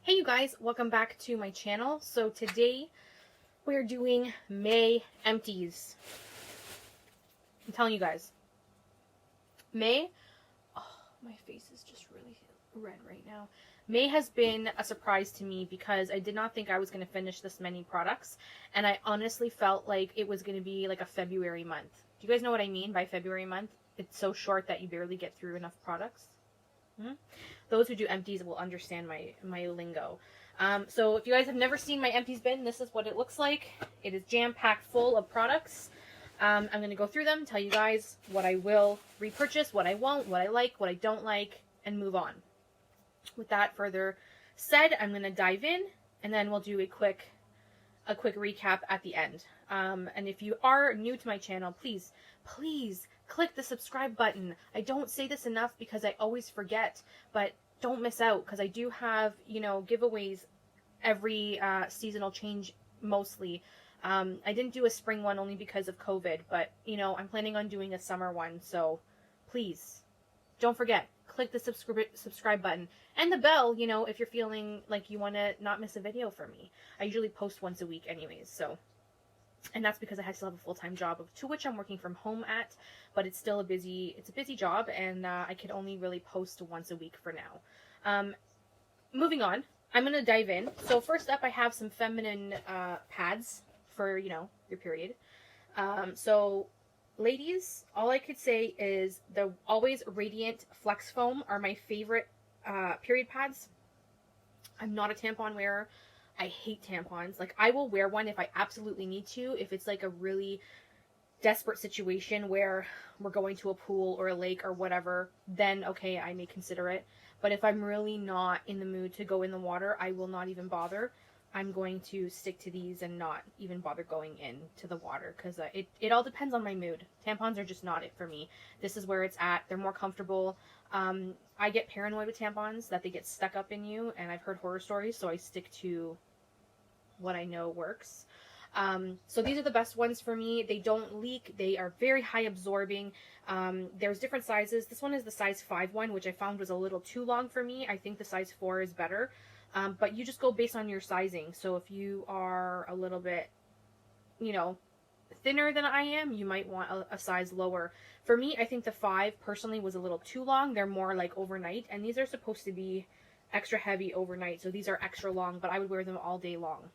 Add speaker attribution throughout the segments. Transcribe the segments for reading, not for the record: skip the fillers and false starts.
Speaker 1: Hey you guys, welcome back to my channel. So today we're doing May empties. I'm telling you guys, May, oh, my face is just really red right now. May has been a surprise to me because I did not think I was going to finish this many products, and I honestly felt like it was going to be like a February month. Do you guys know what I mean by February month? It's so short that you barely get through enough products. Those who do empties will understand my lingo. So if you guys have never seen my empties bin, this is what it looks like. It is jam-packed full of products. I'm going to go through them, tell you guys what I will repurchase, what I won't, what I like, what I don't like, and move on. With that further said, I'm going to dive in, and then we'll do a quick recap at the end. And if you are new to my channel, please click the subscribe button. I don't say this enough because I always forget, but don't miss out because I do have, giveaways every seasonal change mostly. I didn't do a spring one only because of COVID, but, I'm planning on doing a summer one, so please don't forget. Click the subscribe button and the bell, if you're feeling like you want to not miss a video from me. I usually post once a week anyways, so. And that's because I still have a full-time job, to which I'm working from home at, but it's still a busy job, and I can only really post once a week for now. Moving on, I'm going to dive in. So first up, I have some feminine pads for, your period. So ladies, all I could say is the Always Radiant Flex Foam are my favorite period pads. I'm not a tampon wearer. I hate tampons. Like, I will wear one if I absolutely need to, if it's like a really desperate situation where we're going to a pool or a lake or whatever, then okay, I may consider it. But if I'm really not in the mood to go in the water, I will not even bother. I'm going to stick to these and not even bother going into the water because it all depends on my mood. Tampons are just not it for me. This is where it's at. They're more comfortable. I get paranoid with tampons that they get stuck up in you, and I've heard horror stories, so I stick to what I know works. So these are the best ones for me. They don't leak. They are very high absorbing. There's different sizes. This one is the size 5 one, which I found was a little too long for me. I think the size 4 is better. But you just go based on your sizing. So if you are a little bit, thinner than I am, you might want a size lower. For me, I think the 5 personally was a little too long. They're more like overnight, and these are supposed to be extra heavy overnight. So these are extra long, but I would wear them all day long.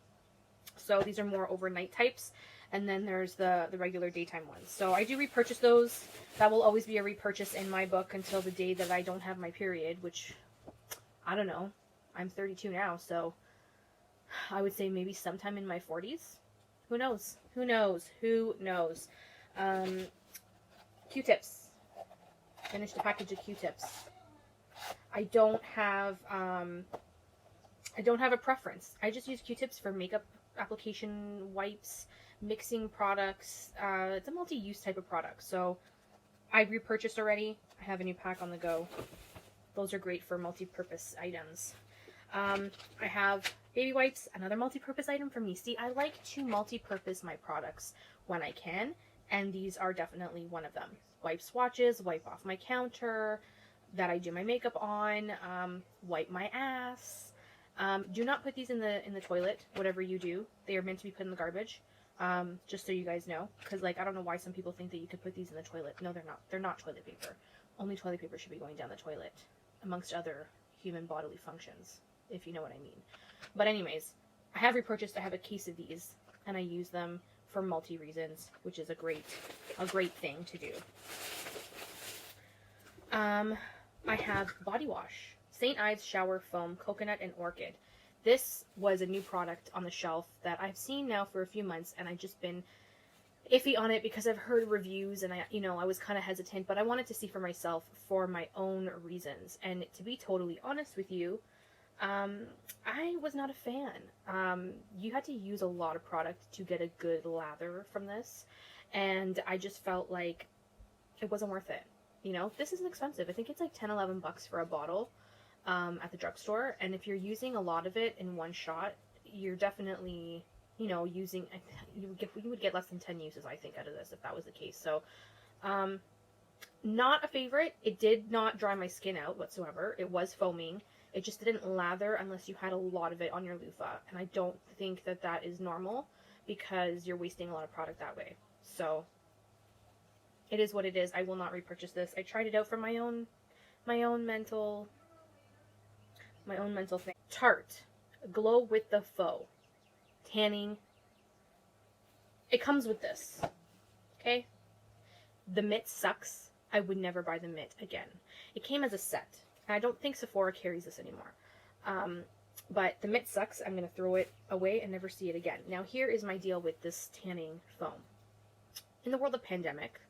Speaker 1: So these are more overnight types. And then there's the regular daytime ones. So I do repurchase those. That will always be a repurchase in my book until the day that I don't have my period, which, I don't know. I'm 32 now, so I would say maybe sometime in my 40s. Who knows? Who knows? Who knows? Q-tips. Finished a package of Q-tips. I don't have a preference. I just use Q-tips for makeup application, wipes, mixing products. It's a multi-use type of product. So I repurchased already. I have a new pack on the go. Those are great for multi-purpose items. I have baby wipes, another multi-purpose item for me. See, I like to multi-purpose my products when I can, and these are definitely one of them. Wipe swatches, wipe off my counter that I do my makeup on, wipe my ass. Do not put these in the toilet, whatever you do. They are meant to be put in the garbage, just so you guys know. Because, I don't know why some people think that you could put these in the toilet. No, they're not. They're not toilet paper. Only toilet paper should be going down the toilet, amongst other human bodily functions, if you know what I mean. But anyways, I have repurchased. I have a case of these, and I use them for multi-reasons, which is a great thing to do. I have body wash. St. Ives Shower Foam Coconut and Orchid. This was a new product on the shelf that I've seen now for a few months, and I've just been iffy on it because I've heard reviews, and I was kind of hesitant, but I wanted to see for myself for my own reasons. And to be totally honest with you, I was not a fan. You had to use a lot of product to get a good lather from this, and I just felt like it wasn't worth it. This isn't expensive. I think it's like $10-11 for a bottle at the drugstore, and if you're using a lot of it in one shot, you're definitely, using, you would get less than 10 uses, I think, out of this if that was the case. So, not a favorite. It did not dry my skin out whatsoever. It was foaming. It just didn't lather unless you had a lot of it on your loofah. And I don't think that that is normal because you're wasting a lot of product that way. So it is what it is. I will not repurchase this. I tried it out for my own mental thing. Tarte Glow with the Faux tanning. It comes with this. Okay? The mitt sucks. I would never buy the mitt again. It came as a set. And I don't think Sephora carries this anymore. But the mitt sucks. I'm going to throw it away and never see it again. Now, here is my deal with this tanning foam. In the world of pandemic,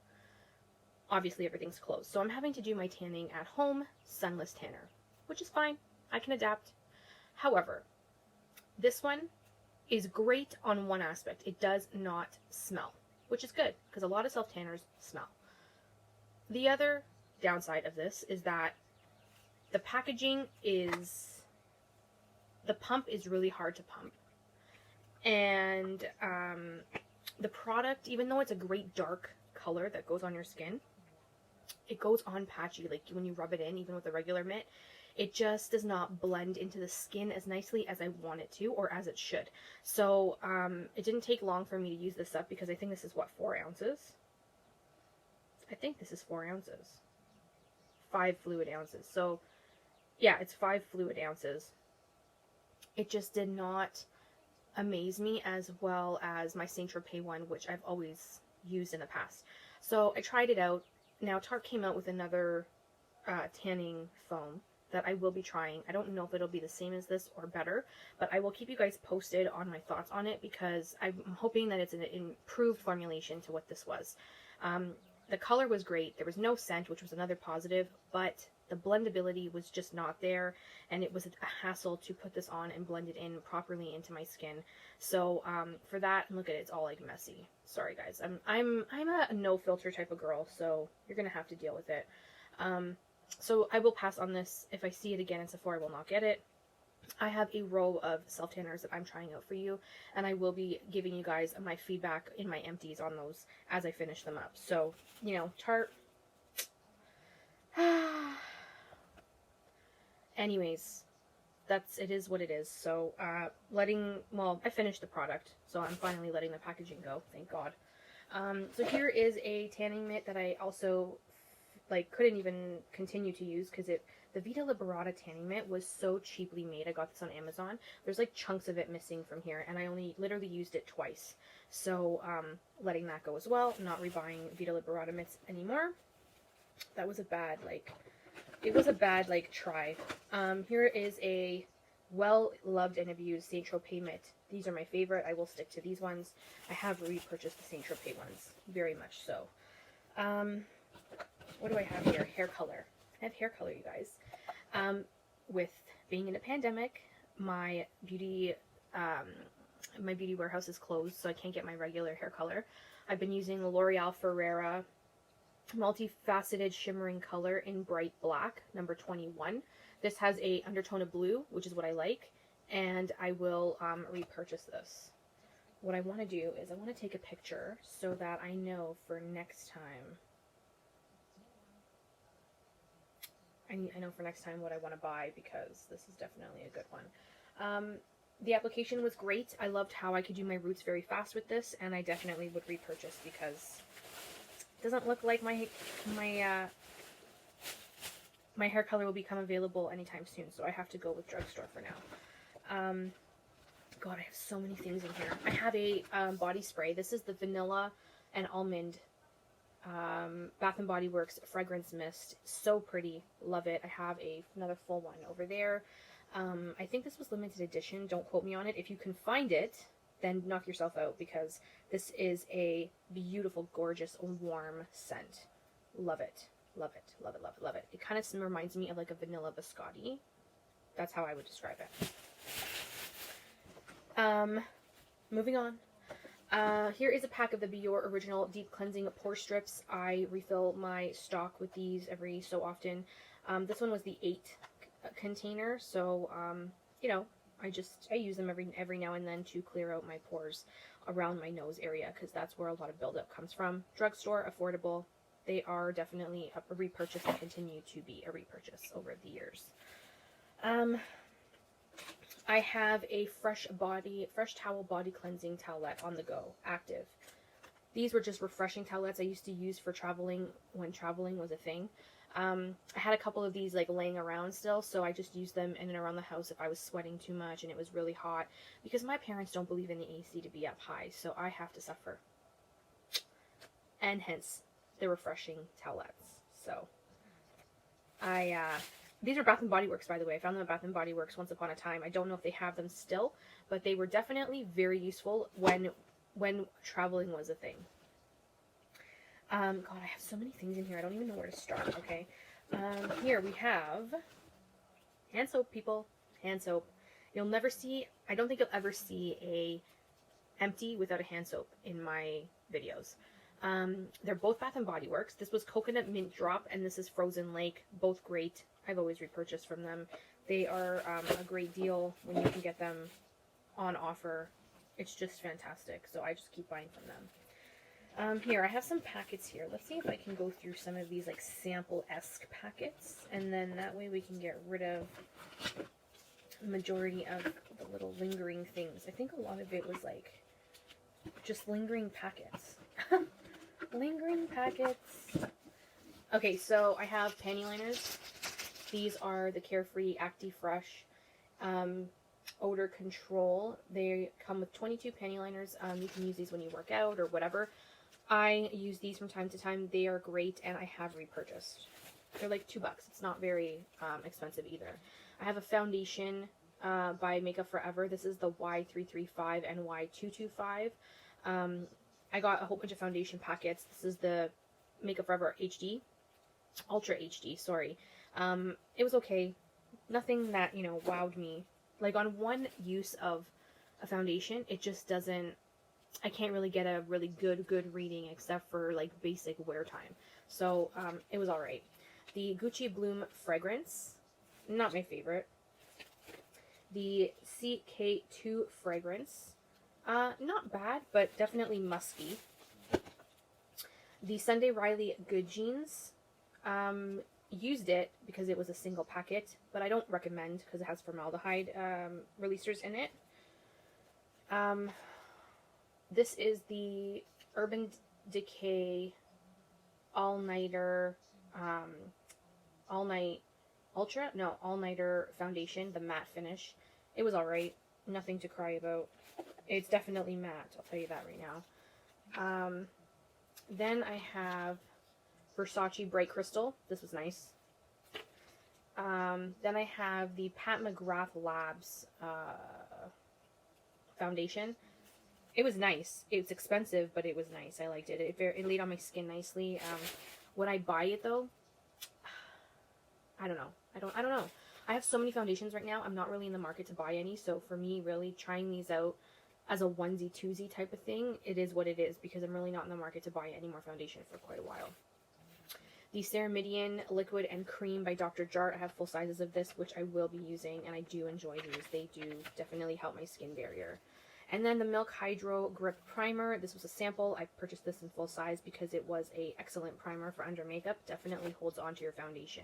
Speaker 1: obviously everything's closed. So I'm having to do my tanning at home, sunless tanner, which is fine. I can adapt. However, this one is great on one aspect. It does not smell, which is good because a lot of self-tanners smell. The other downside of this is that the packaging is, the pump is really hard to pump. And the product, even though it's a great dark color that goes on your skin, it goes on patchy. Like when you rub it in, even with a regular mitt, it just does not blend into the skin as nicely as I want it to, or as it should. So it didn't take long for me to use this up because I think this is what, 4 ounces? I think this is 4 ounces. 5 fluid ounces. So yeah, it's 5 fluid ounces. It just did not amaze me as well as my Saint Tropez one, which I've always used in the past. So I tried it out. Now Tarte came out with another tanning foam that I will be trying. I don't know if it'll be the same as this or better, but I will keep you guys posted on my thoughts on it because I'm hoping that it's an improved formulation to what this was. The color was great. There was no scent, which was another positive, but the blendability was just not there, and it was a hassle to put this on and blend it in properly into my skin. So for that, look at it, it's all like messy. Sorry guys, I'm a no filter type of girl, so you're gonna have to deal with it. So I will pass on this. If I see it again in Sephora, I will not get it. I have a row of self-tanners that I'm trying out for you, and I will be giving you guys my feedback in my empties on those as I finish them up. So, you know, Tarte. Anyways, it is what it is. So, I finished the product, so I'm finally letting the packaging go, thank God. So here is a tanning mitt that I also couldn't even continue to use because the Vita Liberata tanning mitt was so cheaply made. I got this on Amazon. There's like chunks of it missing from here, and I only literally used it twice. So letting that go as well. Not rebuying Vita Liberata mitts anymore. That was a bad try. Here is a well-loved and abused Saint Tropez mitt. These are my favorite. I will stick to these ones. I have repurchased the Saint Tropez ones, very much so. What do I have here? Hair color. I have hair color, you guys. With being in a pandemic, my beauty warehouse is closed, so I can't get my regular hair color. I've been using the L'Oreal Ferrera multifaceted shimmering color in bright black, number 21. This has a undertone of blue, which is what I like, and I will repurchase this. What I want to do is I want to take a picture so that I know for next time. I know for next time what I want to buy because this is definitely a good one. The application was great. I loved how I could do my roots very fast with this, and I definitely would repurchase because it doesn't look like my hair color will become available anytime soon, so I have to go with drugstore for now. God, I have so many things in here. I have a body spray. This is the vanilla and almond Bath & Body Works fragrance mist. So pretty. Love it. I have another full one over there. I think this was limited edition. Don't quote me on it. If you can find it, then knock yourself out because this is a beautiful, gorgeous, warm scent. Love it. Love it. Love it. Love it. Love it. It kind of reminds me of like a vanilla biscotti. That's how I would describe it. Moving on. Here is a pack of the Biore Original Deep Cleansing Pore Strips. I refill my stock with these every so often. This one was the 8 container, so, you know, I use them every now and then to clear out my pores around my nose area, because that's where a lot of buildup comes from. Drugstore, affordable. They are definitely a repurchase and continue to be a repurchase over the years. Um, I have a fresh towel body cleansing towelette on the go, active. These were just refreshing towelettes I used to use for traveling when traveling was a thing. I had a couple of these like laying around still, so I just used them in and around the house if I was sweating too much and it was really hot, because my parents don't believe in the AC to be up high, so I have to suffer. And hence the refreshing towelettes. So these are Bath and Body Works, by the way. I found them at Bath and Body Works once upon a time. I don't know if they have them still, but they were definitely very useful when traveling was a thing. God, I have so many things in here. I don't even know where to start, okay? Here we have hand soap, people. Hand soap. You'll never see, I don't think you'll ever see a empty without a hand soap in my videos. They're both Bath and Body Works. This was Coconut Mint Drop, and this is Frozen Lake. Both great. I've always repurchased from them. They are a great deal when you can get them on offer. It's just fantastic, so I just keep buying from them. Here, I have some packets here. Let's see if I can go through some of these like sample-esque packets, and then that way we can get rid of the majority of the little lingering things. I think a lot of it was like just lingering packets. Lingering packets. Okay, so I have panty liners. These are the Carefree Acti Fresh Odor Control. They come with 22 panty liners. You can use these when you work out or whatever. I use these from time to time. They are great, and I have repurchased. They're like $2. It's not very expensive either. I have a foundation by Makeup Forever. This is the Y335 and Y225. I got a whole bunch of foundation packets. This is the Makeup Forever HD. Ultra HD, sorry. It was okay. Nothing that, you know, wowed me. Like, on one use of a foundation, it just doesn't... I can't really get a really good reading except for, like, basic wear time. So, it was alright. The Gucci Bloom fragrance. Not my favorite. The CK2 fragrance. Not bad, but definitely musky. The Sunday Riley Good Jeans. Used it because it was a single packet, but I don't recommend because it has formaldehyde releasers in it. This is the Urban Decay All-Nighter, All-Night Ultra? No, All-Nighter Foundation, the matte finish. It was alright. Nothing to cry about. It's definitely matte, I'll tell you that right now. Then I have Versace Bright Crystal. This was nice. Then I have the Pat McGrath Labs foundation. It was nice. It's expensive, but it was nice. I liked it. It laid on my skin nicely. Would I buy it though? I don't know. I don't know. I have so many foundations right now. I'm not really in the market to buy any. So for me, really trying these out as a onesie twosie type of thing, it is what it is because I'm really not in the market to buy any more foundation for quite a while. The Ceramidian Liquid and Cream by Dr. Jart. I have full sizes of this, which I will be using, and I do enjoy these. They do definitely help my skin barrier. And then the Milk Hydro Grip Primer. This was a sample. I purchased this in full size because it was an excellent primer for under makeup. Definitely holds onto your foundation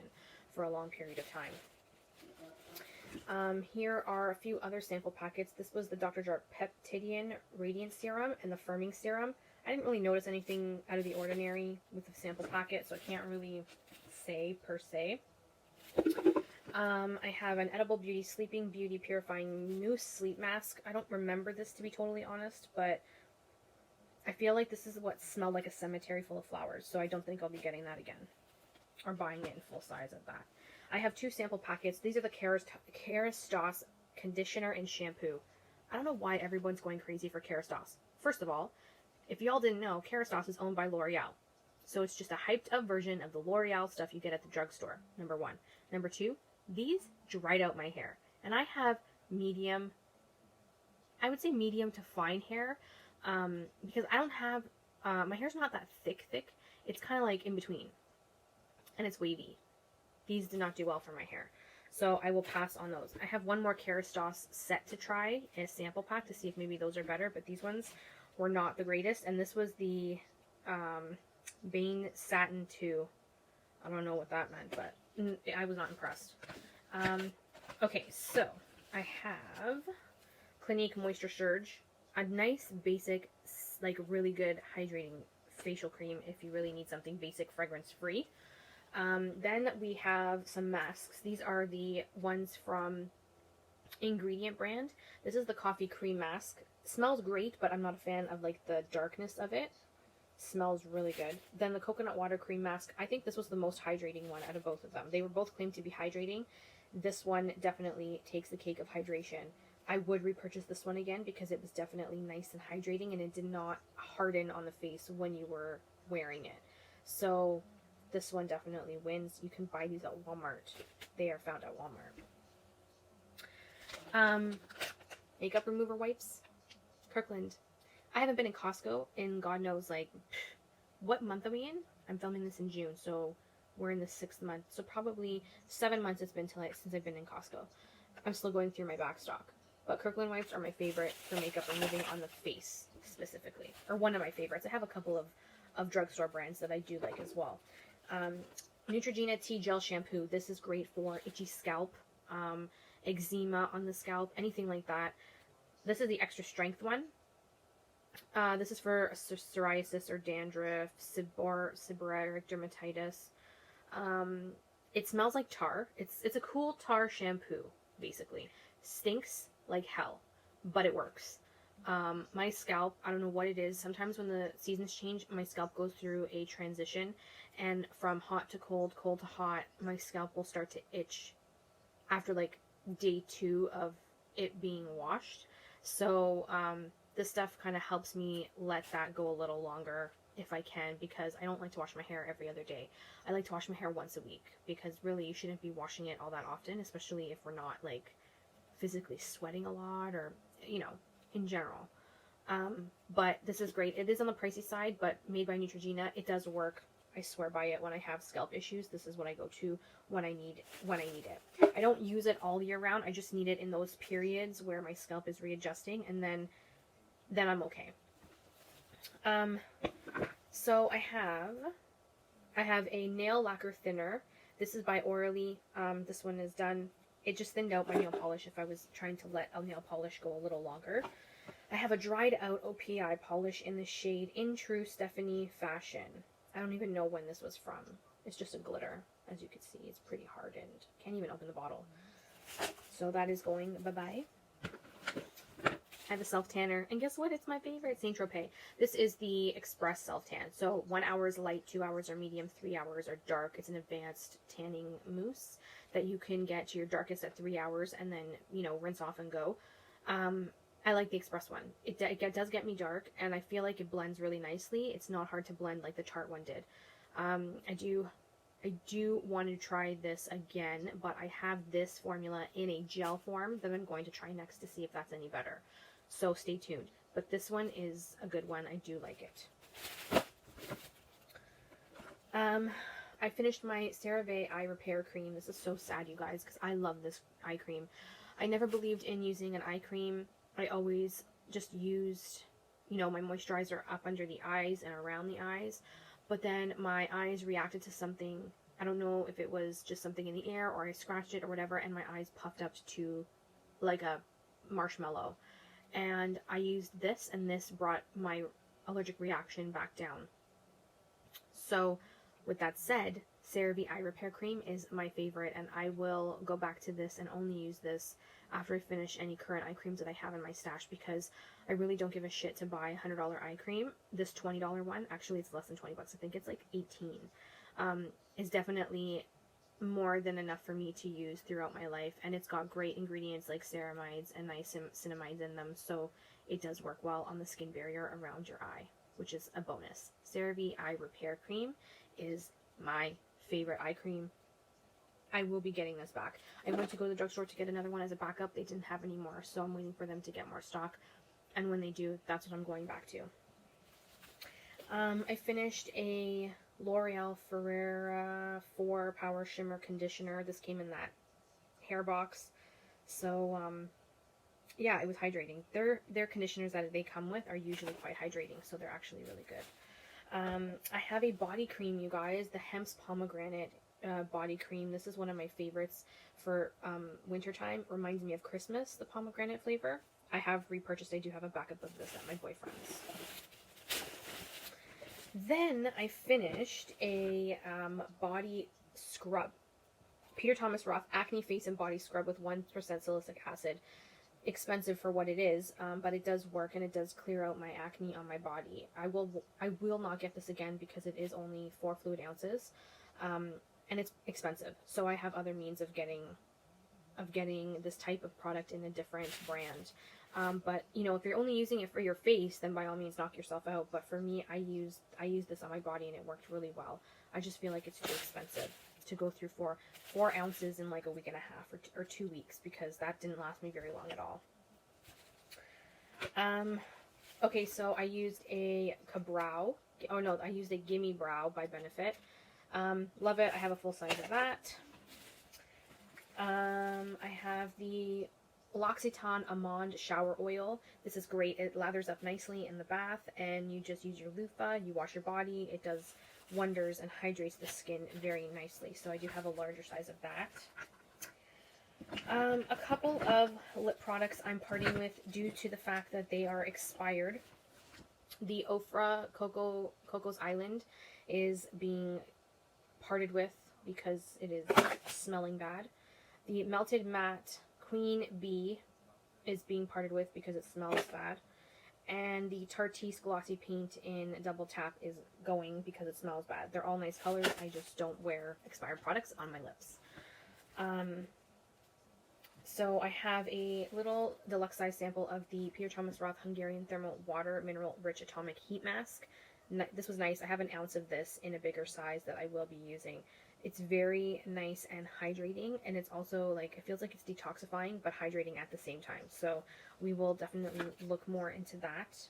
Speaker 1: for a long period of time. Here are a few other sample packets. This was the Dr. Jart Peptidian Radiant Serum and the Firming Serum. I didn't really notice anything out of the ordinary with the sample packet, so I can't really say per se. I have an Edible Beauty Sleeping Beauty Purifying Mousse Sleep Mask. I don't remember this, to be totally honest, but I feel like this is what smelled like a cemetery full of flowers, so I don't think I'll be getting that again, or buying it in full size of that. I have two sample packets. These are the Kerastase Conditioner and Shampoo. I don't know why everyone's going crazy for Kerastase. First of all, if y'all didn't know, Kerastase is owned by L'Oreal. So it's just a hyped up version of the L'Oreal stuff you get at the drugstore, number one. Number two, these dried out my hair. And I have medium, I would say medium to fine hair, because I don't have, my hair's not that thick. It's kind of like in between. And it's wavy. These did not do well for my hair. So I will pass on those. I have one more Kerastase set to try in a sample pack to see if maybe those are better, but these ones were not the greatest. And this was the Bane Satin 2. I don't know what that meant, but I was not impressed. Okay, so I have Clinique Moisture Surge, a nice basic, like really good hydrating facial cream if you really need something basic, fragrance free. Then we have some masks. These are the ones from Ingredient brand. This is the coffee cream mask. Smells great, but I'm not a fan of like the darkness of it. Smells really good. Then the coconut water cream mask. I think this was the most hydrating one out of both of them. They were both claimed to be hydrating. This one definitely takes the cake of hydration. I would repurchase this one again because it was definitely nice and hydrating, and it did not harden on the face when you were wearing it. So this one definitely wins. You can buy these at Walmart. They are found at Walmart. Makeup remover wipes. Kirkland. I haven't been in Costco in God knows, like, what month are we in? I'm filming this in June, so we're in the 6th month. So probably 7 months it's been since I've been in Costco. I'm still going through my back stock. But Kirkland wipes are my favorite for makeup removing on the face, specifically. Or one of my favorites. I have a couple of drugstore brands that I do like as well. Neutrogena Tea Gel Shampoo. This is great for itchy scalp, eczema on the scalp, anything like that. This is the extra strength one. This is for psoriasis or dandruff, seborrheic dermatitis. It smells like tar. It's a cool tar shampoo, basically. Stinks like hell, but it works. My scalp, I don't know what it is. Sometimes when the seasons change, my scalp goes through a transition, and from hot to cold, cold to hot, my scalp will start to itch after like day 2 of it being washed. So this stuff kind of helps me let that go a little longer if I can, because I don't like to wash my hair every other day. I like to wash my hair once a week, because really you shouldn't be washing it all that often, especially if we're not like physically sweating a lot, or you know, in general. But this is great. It is on the pricey side, but made by Neutrogena. It does work. I swear by it. When I have scalp issues, this is what I go to when I need it. I don't use it all year round. I just need it in those periods where my scalp is readjusting, and then I'm okay. So I have a nail lacquer thinner. This is by Orally. This one is done. It just thinned out my nail polish if I was trying to let a nail polish go a little longer. I have a dried out OPI polish in the shade In True Stephanie Fashion. I don't even know when this was from. It's just a glitter. As you can see, it's pretty hardened. Can't even open the bottle. So that is going bye-bye. I have a self-tanner, and guess what? It's my favorite, Saint Tropez. This is the Express self-tan. So 1 hour is light, 2 hours are medium, 3 hours are dark. It's an advanced tanning mousse that you can get to your darkest at 3 hours and then, you know, rinse off and go. I like the Express one. It does get me dark, and I feel like it blends really nicely. It's not hard to blend like the Tarte one did. I do want to try this again, but I have this formula in a gel form that I'm going to try next to see if that's any better. So stay tuned. But this one is a good one. I do like it. I finished my CeraVe eye repair cream. This is so sad, you guys, because I love this eye cream. I never believed in using an eye cream. I always just used, you know, my moisturizer up under the eyes and around the eyes. But then my eyes reacted to something. I don't know if it was just something in the air or I scratched it or whatever, and my eyes puffed up to like a marshmallow. And I used this, and this brought my allergic reaction back down. So with that said, CeraVe Eye Repair Cream is my favorite, and I will go back to this and only use this after I finish any current eye creams that I have in my stash, because I really don't give a shit to buy a $100 eye cream. This $20 one, actually it's less than 20 bucks. I think it's like 18. Is definitely more than enough for me to use throughout my life, and it's got great ingredients like ceramides and niacinamides in them, so it does work well on the skin barrier around your eye, which is a bonus. CeraVe Eye Repair Cream is my favorite eye cream. I will be getting this back. I went to go to the drugstore to get another one as a backup. They didn't have any more, so I'm waiting for them to get more stock, and when they do, that's what I'm going back to. I finished a L'Oreal Ferrera 4 Power Shimmer Conditioner. This came in that hair box. So, yeah, it was hydrating. Their conditioners that they come with are usually quite hydrating, so they're actually really good. I have a body cream, you guys, the Hemp's Pomegranate body cream. This is one of my favorites for wintertime. Reminds me of Christmas, the pomegranate flavor. I have repurchased. I do have a backup of this at my boyfriend's. Then I finished a body scrub. Peter Thomas Roth Acne Face and Body Scrub with 1% salicylic acid. Expensive for what it is, but it does work and it does clear out my acne on my body. I will not get this again because it is only 4 fluid ounces, and it's expensive. So I have other means of getting this type of product in a different brand. But you know, if you're only using it for your face, then by all means knock yourself out. But for me, I used this on my body and it worked really well. I just feel like it's too expensive to go through 4 ounces in like a week and a half or 2 weeks, because that didn't last me very long at all. Okay, so I used a Kabrow. Oh no, I used a Gimme Brow by Benefit. Love it. I have a full size of that. I have the L'Occitane Amande Shower Oil. This is great. It lathers up nicely in the bath, and you just use your loofah, you wash your body. It does wonders and hydrates the skin very nicely. So I do have a larger size of that. A couple of lip products I'm parting with due to the fact that they are expired. The Ofra Coco's Island is being parted with because it is smelling bad. The Melted Matte Queen Bee is being parted with because it smells bad. And the Tarteist Glossy Paint in Double Tap is going because it smells bad. They're all nice colors. I just don't wear expired products on my lips. So I have a little deluxe size sample of the Peter Thomas Roth Hungarian Thermal Water Mineral Rich Atomic Heat Mask. This was nice. I have an ounce of this in a bigger size that I will be using. It's very nice and hydrating, and it's also like, it feels like it's detoxifying but hydrating at the same time. So we will definitely look more into that.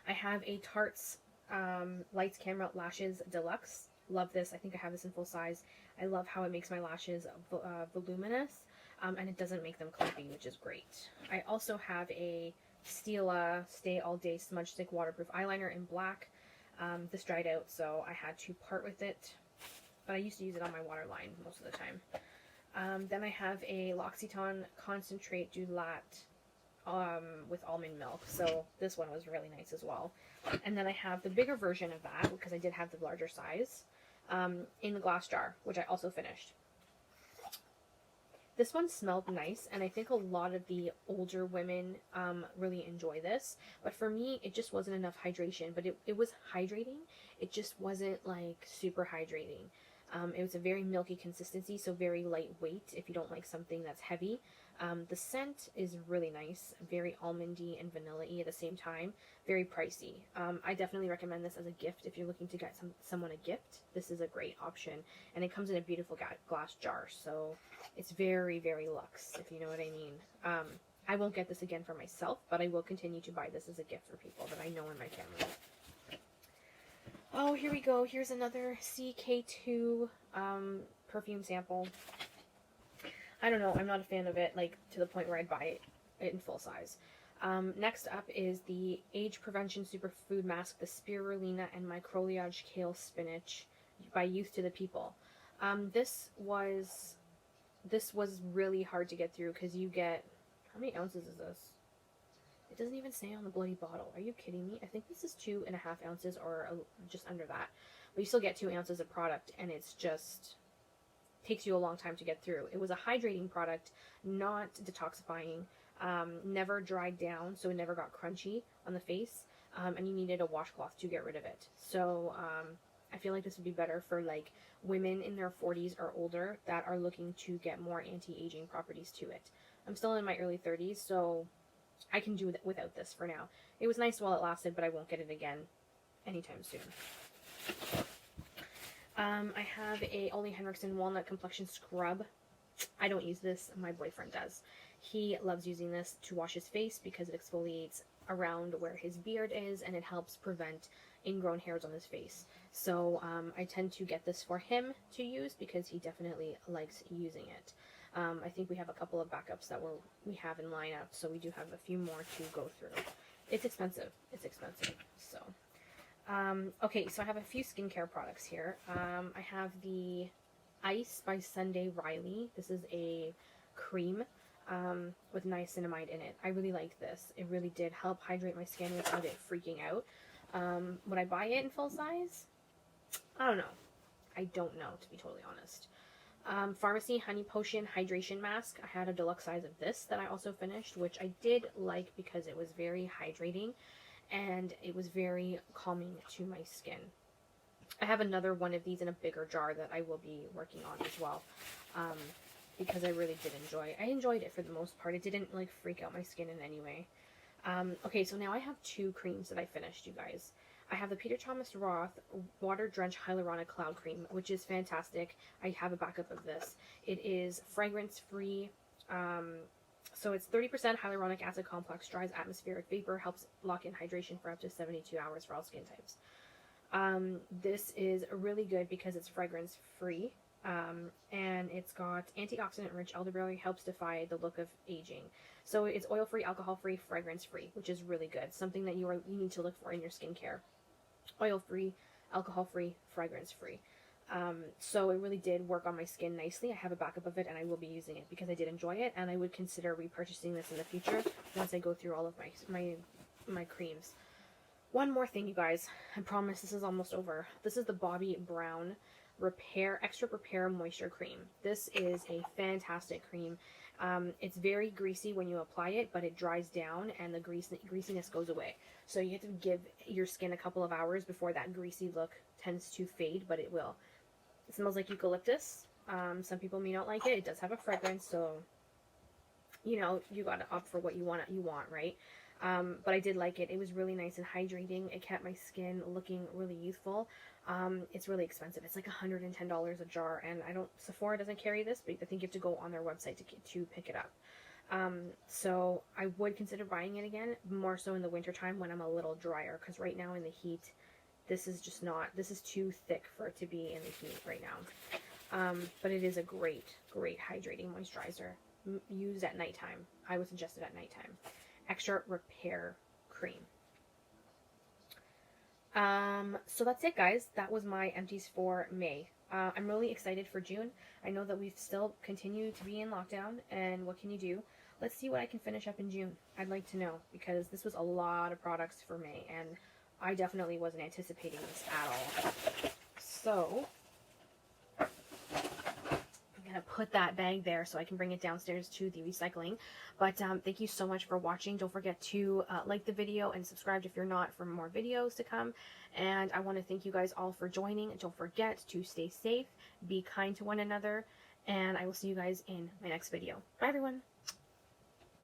Speaker 1: I have a Tarte's Lights Camera Lashes Deluxe. Love this. I think I have this in full size. I love how it makes my lashes voluminous, and it doesn't make them clumpy, which is great. I also have a Stila Stay All Day Smudge Stick Waterproof Eyeliner in black. This dried out, so I had to part with it. But I used to use it on my waterline most of the time. Then I have a L'Occitane Concentrate Du Latte with almond milk. So this one was really nice as well. And then I have the bigger version of that, because I did have the larger size, in the glass jar, which I also finished. This one smelled nice, and I think a lot of the older women really enjoy this. But for me, it just wasn't enough hydration. But it was hydrating. It just wasn't like super hydrating. It was a very milky consistency, so very lightweight if you don't like something that's heavy. The scent is really nice, very almondy and vanilla-y at the same time, very pricey. I definitely recommend this as a gift if you're looking to get someone a gift. This is a great option, and it comes in a beautiful glass jar, so it's very, very luxe, if you know what I mean. I won't get this again for myself, but I will continue to buy this as a gift for people that I know in my family. Oh, here we go. Here's another CK2 perfume sample. I don't know. I'm not a fan of it, like, to the point where I'd buy it in full size. Next up is the Age Prevention Superfood Mask, the Spirulina and Microliage Kale Spinach by Youth to the People. This was really hard to get through because you get... How many ounces is this? It doesn't even say on the bloody bottle. Are you kidding me? I think this is 2.5 ounces or just under that. But you still get 2 ounces of product, and it's just takes you a long time to get through. It was a hydrating product, not detoxifying, never dried down, so it never got crunchy on the face, and you needed a washcloth to get rid of it. So I feel like this would be better for like women in their 40s or older that are looking to get more anti-aging properties to it. I'm still in my early 30s, so I can do it without this for now. It was nice while it lasted, but I won't get it again anytime soon. I have a Ole Henriksen Walnut Complexion Scrub. I don't use this. My boyfriend does. He loves using this to wash his face because it exfoliates around where his beard is, and it helps prevent ingrown hairs on his face. So I tend to get this for him to use because he definitely likes using it. I think we have a couple of backups that we have in lineup, so we do have a few more to go through. It's expensive. It's expensive. So Okay, so I have a few skincare products here. I have the Ice by Sunday Riley. This is a cream with niacinamide in it. I really like this. It really did help hydrate my skin without it freaking out. Would I buy it in full size? I don't know. I don't know, to be totally honest. Pharmacy Honey Potion Hydration Mask. I had a deluxe size of this that I also finished, which I did like because it was very hydrating and it was very calming to my skin. I have another one of these in a bigger jar that I will be working on as well, because I really did I enjoyed it for the most part. It didn't like freak out my skin in any way. Okay, so now I have two creams that I finished, you guys. I have the Peter Thomas Roth Water Drenched Hyaluronic Cloud Cream, which is fantastic. I have a backup of this. It is fragrance-free. So it's 30% hyaluronic acid complex, dries atmospheric vapor, helps lock in hydration for up to 72 hours for all skin types. This is really good because it's fragrance-free. And it's got antioxidant-rich elderberry, helps defy the look of aging. So it's oil-free, alcohol-free, fragrance-free, which is really good. Something that you need to look for in your skincare. Oil-free, alcohol-free, fragrance-free. So it really did work on my skin nicely. I have a backup of it, and I will be using it because I did enjoy it, and I would consider repurchasing this in the future once I go through all of my creams. One more thing, you guys. I promise this is almost over. This is the Bobbi Brown Extra Repair Moisture Cream. This is a fantastic cream. It's very greasy when you apply it, but it dries down and the greasiness goes away. So you have to give your skin a couple of hours before that greasy look tends to fade, but it will. It smells like eucalyptus. Some people may not like it. It does have a fragrance, so you know, you gotta opt for what you want, right? But I did like it. It was really nice and hydrating. It kept my skin looking really youthful. It's really expensive. It's like $110 a jar, and Sephora doesn't carry this, but I think you have to go on their website to pick it up. So I would consider buying it again, more so in the wintertime when I'm a little drier, because right now in the heat, this is too thick for it to be in the heat right now. But it is a great hydrating moisturizer. Used at nighttime. I would suggest it at nighttime. Extra Repair Cream. So that's it, guys. That was my empties for May. I'm really excited for June. I know that we've still continued to be in lockdown, and what can you do? Let's see what I can finish up in June. I'd like to know, because this was a lot of products for May, and I definitely wasn't anticipating this at all. So I'm gonna put that bag there so I can bring it downstairs to the recycling. But thank you so much for watching. Don't forget to like the video and subscribe if you're not, for more videos to come. And I want to thank you guys all for joining. Don't forget to stay safe, be kind to one another, and I will see you guys in my next video. Bye, everyone.